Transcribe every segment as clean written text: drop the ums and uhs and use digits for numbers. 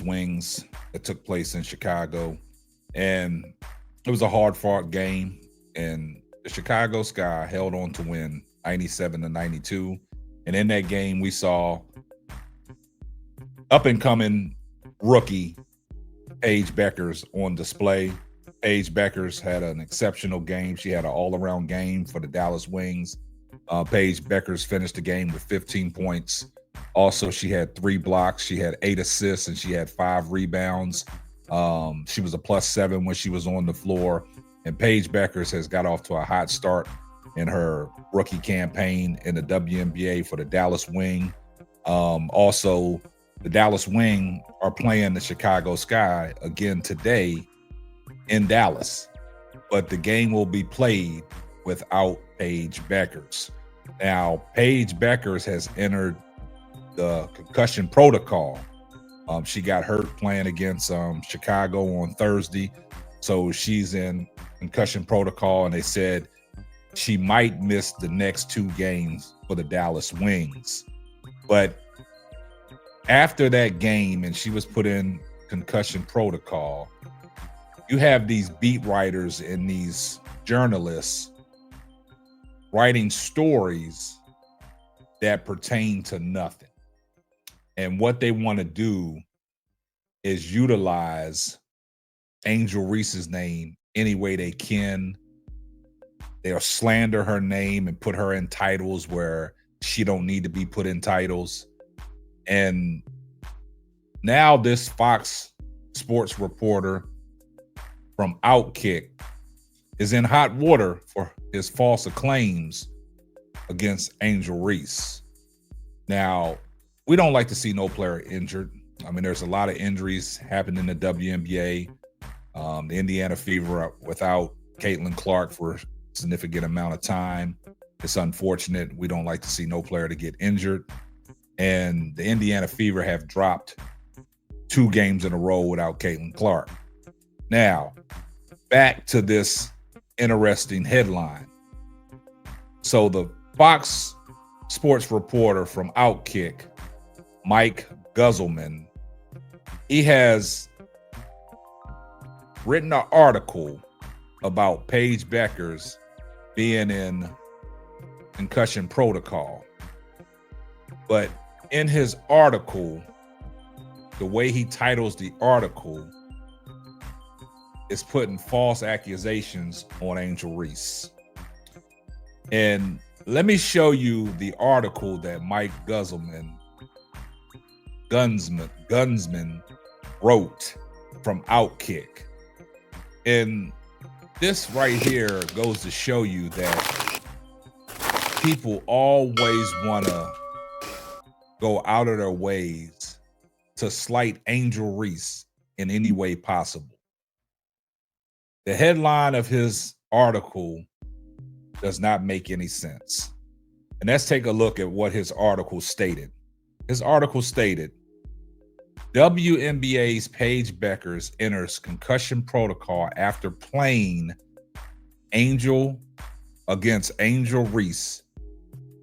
Wings that took place in Chicago. And it was a hard-fought game. And the Chicago Sky held on to win 97-92. And in that game, we saw up-and-coming rookie Paige Bueckers on display. Paige Bueckers had an exceptional game. She had an all-around game for the Dallas Wings. Paige Bueckers finished the game with 15 points. Also, she had 3 blocks. She had 8 assists, and she had 5 rebounds. She was a +7 when she was on the floor. And Paige Bueckers has got off to a hot start in her rookie campaign in the WNBA for the Dallas Wing. Also, the Dallas Wing are playing the Chicago Sky again today in Dallas, but the game will be played without Paige Bueckers. Now, Paige Bueckers has entered the concussion protocol. She got hurt playing against Chicago on Thursday, so she's in concussion protocol, and they said she might miss the next 2 games for the Dallas Wings. But after that game, and she was put in concussion protocol, you have these beat writers and these journalists writing stories that pertain to nothing. And what they want to do is utilize Angel Reese's name any way they can. They'll slander her name and put her in titles where she don't need to be put in titles. And now this Fox Sports reporter from OUTKICK is in hot water for his false claims against Angel Reese. Now, we don't like to see no player injured. I mean, there's a lot of injuries happening in the WNBA. The Indiana Fever without Caitlin Clark for a significant amount of time. It's unfortunate. We don't like to see no player to get injured. And the Indiana Fever have dropped 2 games in a row without Caitlin Clark. Now, back to this interesting headline. So the Fox Sports reporter from OUTKICK, Mike Guzelman, he has written an article about Paige Bueckers being in concussion protocol. But in his article, the way he titles the article is putting false accusations on Angel Reese. And let me show you the article that Mike Guzelman wrote from OUTKICK. And this right here goes to show you that people always want to go out of their ways to slight Angel Reese in any way possible. The headline of his article does not make any sense. And let's take a look at what his article stated. His article stated, WNBA's Paige Bueckers enters concussion protocol after playing against Angel Reese,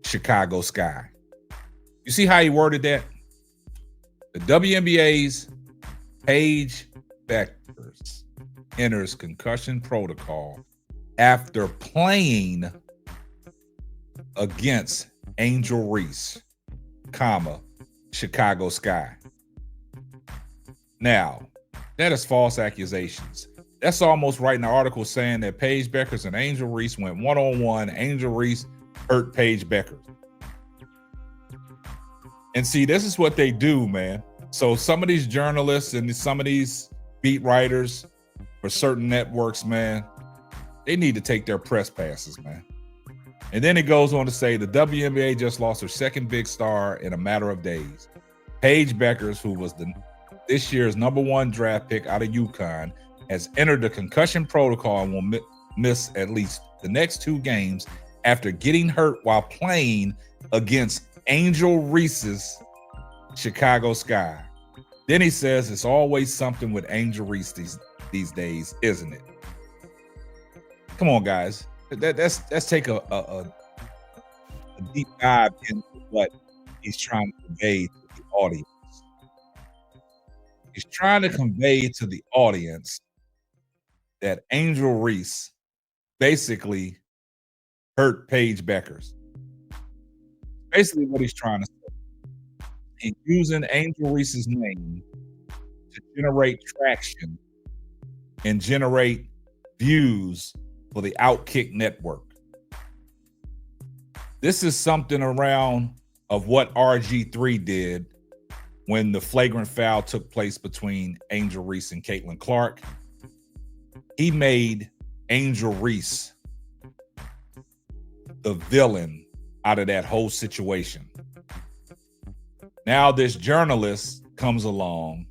Chicago Sky. You see how he worded that? The WNBA's Paige Bueckers enters concussion protocol after playing against Angel Reese, Chicago Sky. Now, that is false accusations. That's almost writing an article saying that Paige Bueckers and Angel Reese went one-on-one. Angel Reese hurt Paige Bueckers. And see, this is what they do, man. So some of these journalists and some of these beat writers for certain networks, man, they need to take their press passes, man. And then it goes on to say the WNBA just lost her second big star in a matter of days. Paige Bueckers, who was this year's #1 draft pick out of UConn, has entered the concussion protocol and will miss at least the next 2 games after getting hurt while playing against Angel Reese's Chicago Sky. Then he says it's always something with Angel Reese these days, isn't it? Come on, guys. Let's take a deep dive into what he's trying to convey to the audience. He's trying to convey to the audience that Angel Reese basically hurt Paige Bueckers. Basically what he's trying to say. He's using Angel Reese's name to generate traction and generate views for the OUTKICK network. This is something around of what RG3 did when the flagrant foul took place between Angel Reese and Caitlin Clark. He made Angel Reese the villain out of that whole situation. Now this journalist comes along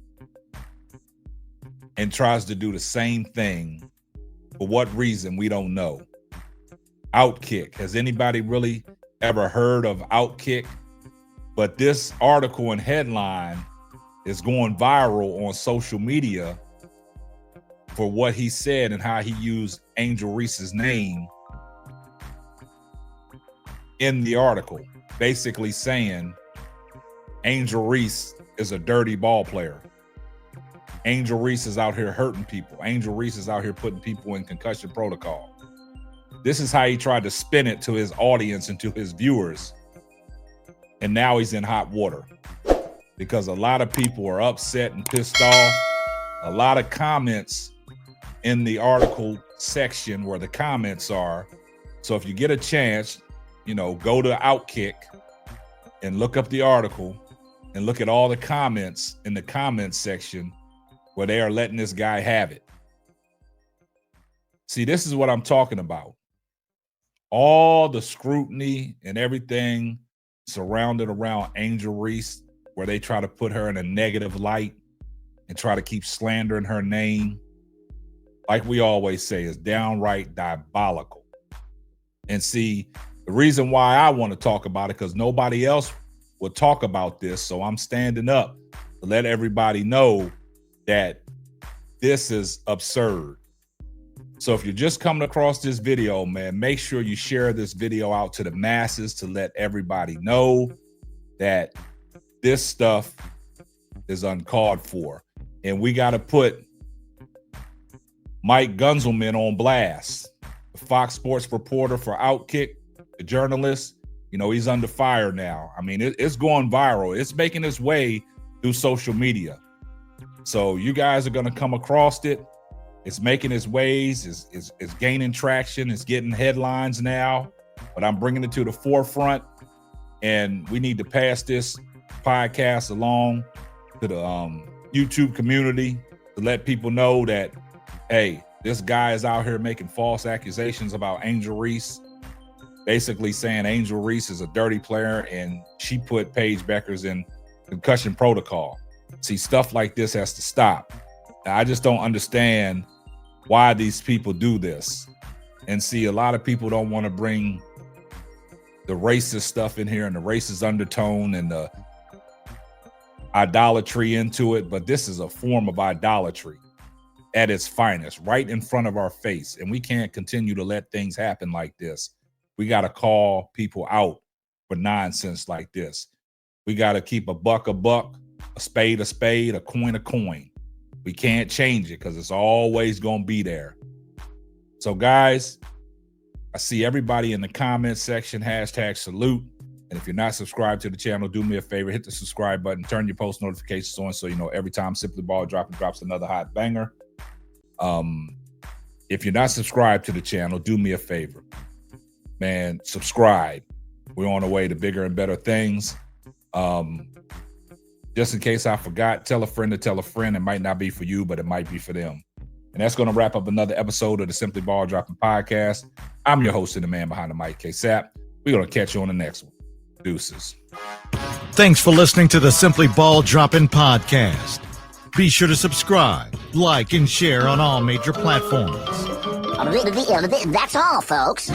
and tries to do the same thing. For what reason, we don't know. OUTKICK. Has anybody really ever heard of OUTKICK? But this article and headline is going viral on social media for what he said and how he used Angel Reese's name in the article, basically saying Angel Reese is a dirty ball player. Angel Reese is out here hurting people. Angel Reese is out here putting people in concussion protocol. This is how he tried to spin it to his audience and to his viewers. And now he's in hot water because a lot of people are upset and pissed off. A lot of comments in the article section where the comments are. So if you get a chance, you know, go to OUTKICK and look up the article and look at all the comments in the comments section where they are letting this guy have it. See, this is what I'm talking about. All the scrutiny and everything surrounded around Angel Reese, where they try to put her in a negative light and try to keep slandering her name, like we always say, is downright diabolical. And see, the reason why I want to talk about it, because nobody else will talk about this, so I'm standing up to let everybody know that this is absurd. So if you're just coming across this video, man, make sure you share this video out to the masses to let everybody know that this stuff is uncalled for. And we got to put Mike Gunzelman on blast, the Fox Sports reporter for OUTKICK, the journalist. You know, he's under fire now. I mean, it's going viral. It's making its way through social media. So you guys are going to come across it. It's making its ways. It's gaining traction. It's getting headlines now. But I'm bringing it to the forefront. And we need to pass this podcast along to the YouTube community to let people know that, hey, this guy is out here making false accusations about Angel Reese, basically saying Angel Reese is a dirty player and she put Paige Bueckers in concussion protocol. See, stuff like this has to stop. Now, I just don't understand why these people do this. And see, a lot of people don't want to bring the racist stuff in here and the racist undertone and the idolatry into it, but this is a form of idolatry at its finest, right in front of our face. And we can't continue to let things happen like this. We got to call people out for nonsense like this. We got to keep a buck, a spade, a coin, a coin. We can't change it because it's always going to be there. So guys, I see everybody in the comments section, #salute. And if you're not subscribed to the channel, do me a favor, hit the subscribe button, turn your post notifications on so you know every time Simply Ball drops another hot banger. If you're not subscribed to the channel, do me a favor, man, subscribe. We're on our way to bigger and better things. Just in case I forgot, tell a friend to tell a friend. It might not be for you, but it might be for them. And that's going to wrap up another episode of the Simply Ball Dropping Podcast. I'm your host and the man behind the mic, K-Sap. We're going to catch you on the next one. Deuces. Thanks for listening to the Simply Ball Dropping Podcast. Be sure to subscribe, like, and share on all major platforms. That's all, folks.